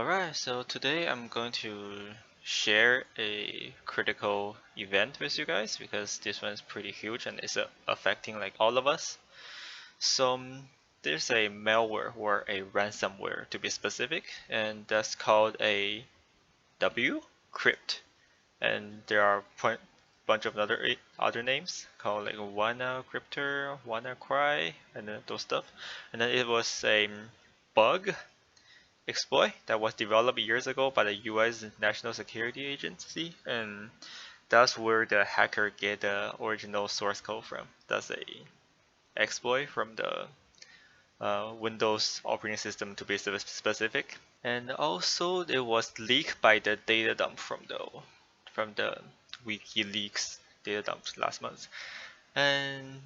Alright, so today I'm going to share a critical event with you guys because this one's pretty huge and it's affecting like all of us. So there's a malware or a ransomware to be specific, and that's called a Wcrypt. And there are a bunch of other names called like WannaCryptor, WannaCry, and those stuff. And then it was a bug exploit that was developed years ago by the US National Security Agency, and that's where the hacker get the original source code from. That's a exploit from the Windows operating system to be specific. And also it was leaked by the data dump from the WikiLeaks data dump last month. And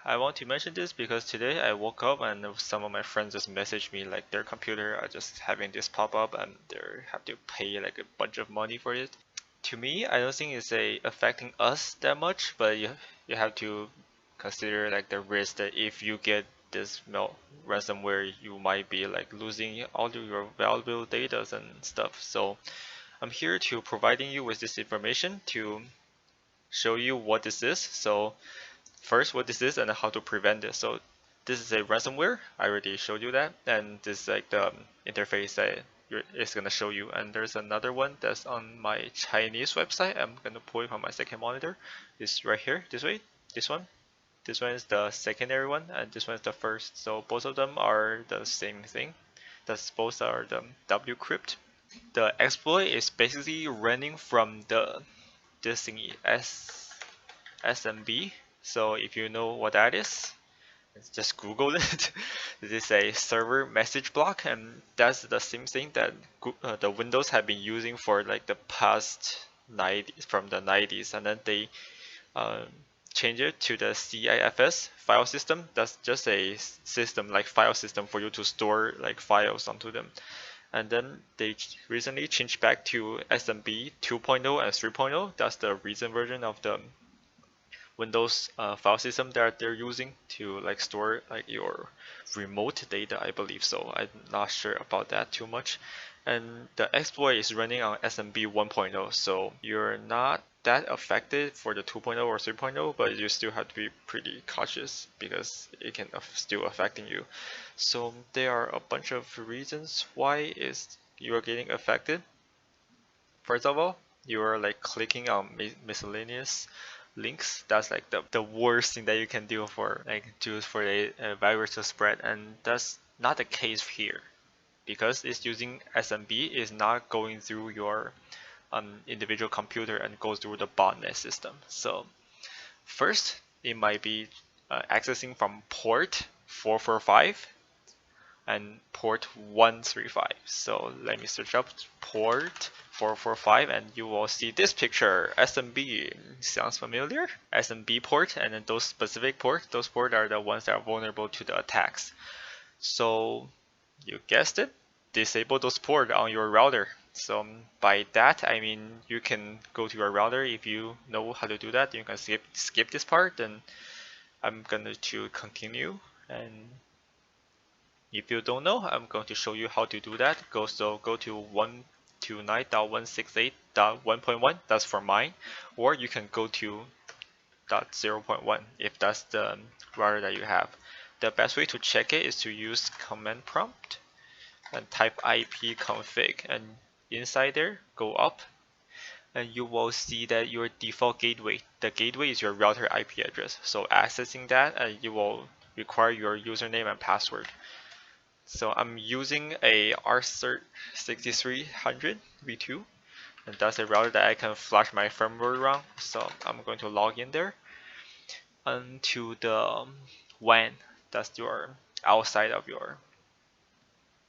I want to mention this because today I woke up and some of my friends just messaged me like their computer are just having this pop up and they have to pay like a bunch of money for it. To me, I don't think it's affecting us that much, but you have to consider like the risk that if you get this ransomware, you might be like losing all of your valuable data and stuff. So I'm here to providing you with this information to show you what this is. So first what this is and how to prevent this. So this is a ransomware. I already showed you that, and this is like the interface that it's gonna show you. And there's another one that's on my Chinese website. I'm gonna pull it from my second monitor. It's right here, this way, this one. This one is the secondary one, and this one is the first. So both of them are the same thing. That's both are the Wcrypt. The exploit is basically running from this thingy SMB. So if you know what that is, just Google it. It is a server message block, and that's the same thing that the Windows have been using for like the past 90s, from the 90s, and then they uh, change it to the CIFS file system. That's just a system like file system for you to store like files onto them. And then they recently changed back to SMB 2.0 and 3.0. That's the recent version of the Windows file system that they're using to like store like your remote data, I believe so. I'm not sure about that too much. And the exploit is running on SMB 1.0, so you're not that affected for the 2.0 or 3.0, but you still have to be pretty cautious because it can still affecting you. So there are a bunch of reasons why you are getting affected. First of all, you are like clicking on miscellaneous links. That's like the worst thing that you can do for a virus to spread, and that's not the case here because it's using SMB, is not going through your individual computer and goes through the botnet system. So first, it might be accessing from port 445 and port 135. So let me search up port 445 and you will see this picture. SMB sounds familiar? SMB port, and then those specific ports, those ports are the ones that are vulnerable to the attacks. So you guessed it, disable those ports on your router. So by that I mean you can go to your router. If you know how to do that, you can skip this part, and I'm going to continue. And if you don't know, I'm going to show you how to do that. Go to 129.168.1.1, that's for mine, or you can go to 0.1 if that's the router that you have. The best way to check it is to use command prompt and type ipconfig, and inside there, go up, and you will see that your default gateway, the gateway is your router IP address. So accessing that, you will require your username and password. So I'm using a R6300 v2, and that's a router that I can flash my firmware around. So I'm going to log in there onto the WAN. That's your outside of your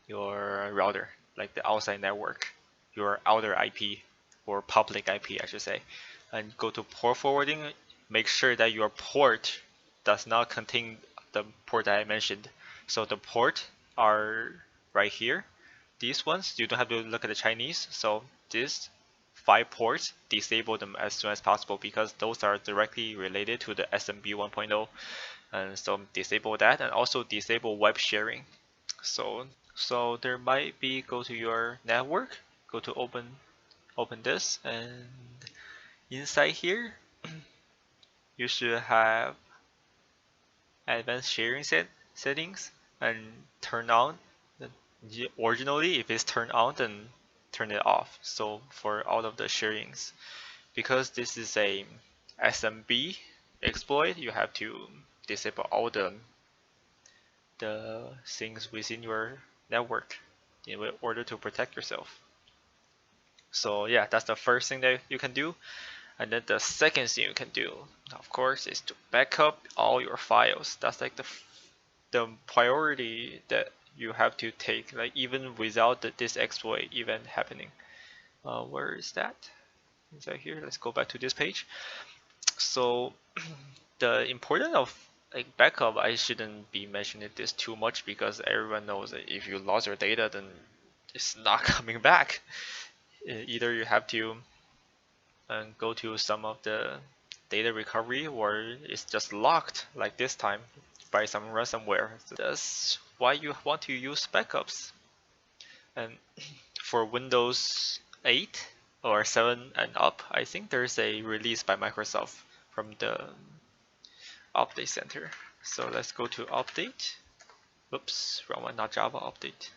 router, like the outside network, your outer IP or public IP, I should say. And go to port forwarding. Make sure that your port does not contain the port that I mentioned. So the port are right here. These ones, you don't have to look at the Chinese. So these 5 ports, disable them as soon as possible because those are directly related to the SMB 1.0. And so disable that, and also disable web sharing. So So there might be, go to your network, go to open this, and inside here you should have advanced sharing settings and turn on. Originally, if it's turned on, then turn it off. So for all of the sharings, because this is a SMB exploit, you have to disable all the things within your network in order to protect yourself. So yeah, that's the first thing that you can do. And then the second thing you can do, of course, is to back up all your files. That's like the priority that you have to take, like even without this exploit event happening. Where is that? Inside here. Let's go back to this page. So the importance of like backup, I shouldn't be mentioning this too much because everyone knows that if you lost your data, then it's not coming back. Either you have to go to some of the data recovery, or it's just locked like this time by some ransomware. So that's why you want to use backups. And for Windows 8 or 7 and up, I think there's a release by Microsoft from the update center. So let's go to update. Oops, wrong one, not Java update.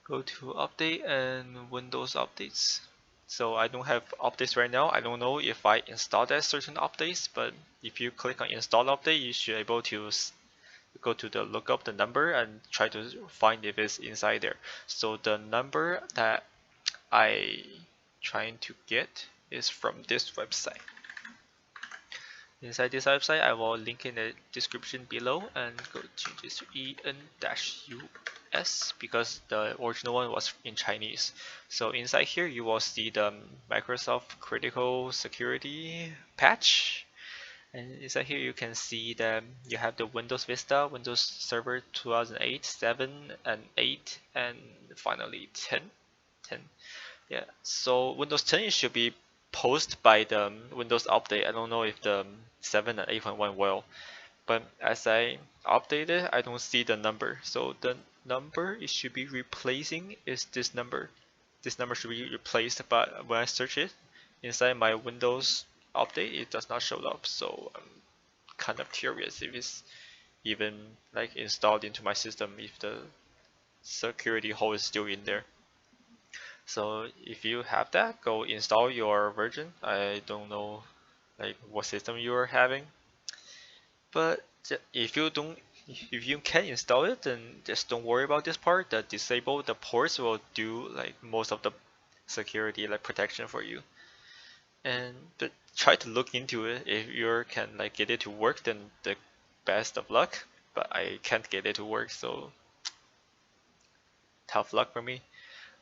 Go to update and Windows updates. So I don't have updates right now. I don't know if I installed that certain updates, but if you click on install update, you should be able to go to the look up the number and try to find if it's inside there. So the number that I trying to get is from this website. Inside this website, I will link in the description below and go to this EN-US because the original one was in Chinese. So inside here, you will see the Microsoft Critical Security patch. And inside here, you can see that you have the Windows Vista, Windows Server 2008, 7, and 8, and finally 10. Yeah, so Windows 10 should be posted by the Windows update. I don't know if the 7 and 8.1 will, but as I updated, I don't see the number. So the number it should be replacing is this number. This number should be replaced, but when I search it inside my Windows update, it does not show up. So I'm kind of curious if it's even like installed into my system, if the security hole is still in there. So if you have that, go install your version. I don't know like what system you are having, but if you don't, if you can install it, then just don't worry about this part. The disable the ports will do like most of the security like protection for you. And but try to look into it. If you can like get it to work, then the best of luck. But I can't get it to work, so tough luck for me.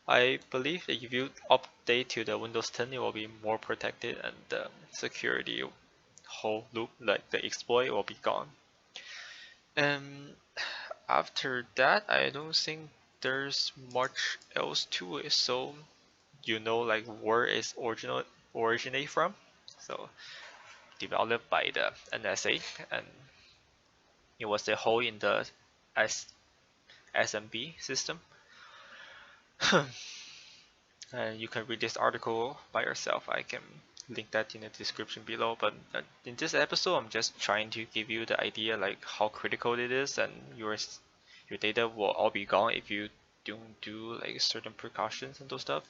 I believe that if you update to the Windows 10, it will be more protected and the security whole loop, like the exploit, will be gone. And after that, I don't think there's much else to it. So you know like where is originate from. So developed by the NSA, and it was a hole in the SMB system. And you can read this article by yourself. I can link that in the description below. But in this episode, I'm just trying to give you the idea like how critical it is, and your data will all be gone if you don't do like certain precautions and those stuff.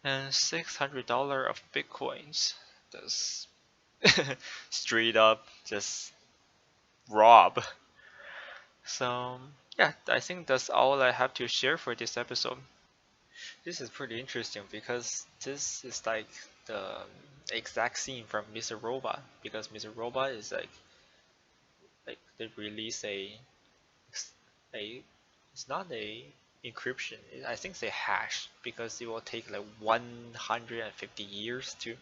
And $600 of bitcoins. That's straight up just rob. So yeah, I think that's all I have to share for this episode. This is pretty interesting because this is like the exact scene from Mr. Robot, because Mr. Robot is like they release a it's not a encryption. I think it's a hash because it will take like 150 years to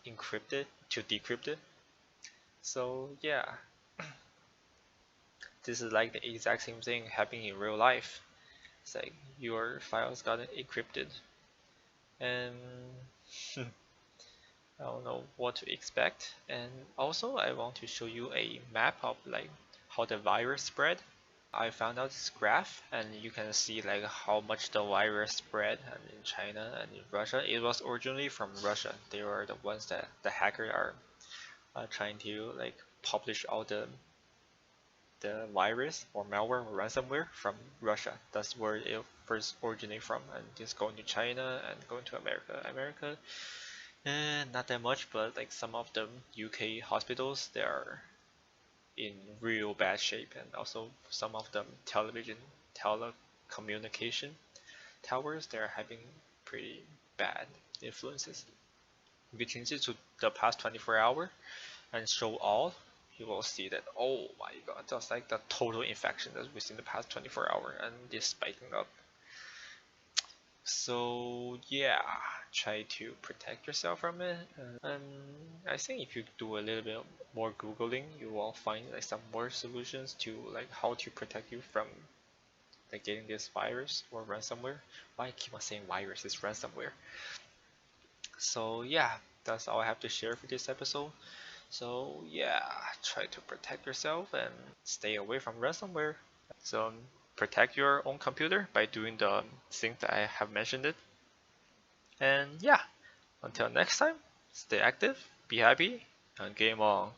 encrypt it, to decrypt it. So yeah, this is like the exact same thing happening in real life. It's like your files got encrypted, and I don't know what to expect. And also I want to show you a map of like how the virus spread. I found out this graph, and you can see like how much the virus spread in China and in Russia. It was originally from Russia. They were the ones that the hackers are trying to like publish all the virus or malware or ransomware from Russia. That's where it first originated from, and just going to China and going to America, not that much, but like some of the UK hospitals, they are in real bad shape, and also some of them telecommunication towers, they're having pretty bad influences. If you change it to the past 24 hours and show all, you will see that, oh my god, that's like the total infection that's within the past 24 hours, and it's spiking up. So yeah, try to protect yourself from it. And I think if you do a little bit more googling, you will find like some more solutions to like how to protect you from like getting this virus or ransomware. Why I keep on saying virus? It's ransomware. So yeah, that's all I have to share for this episode. So yeah, try to protect yourself and stay away from ransomware. So protect your own computer by doing the things that I have mentioned it. And yeah, until next time, stay active, be happy, and game on.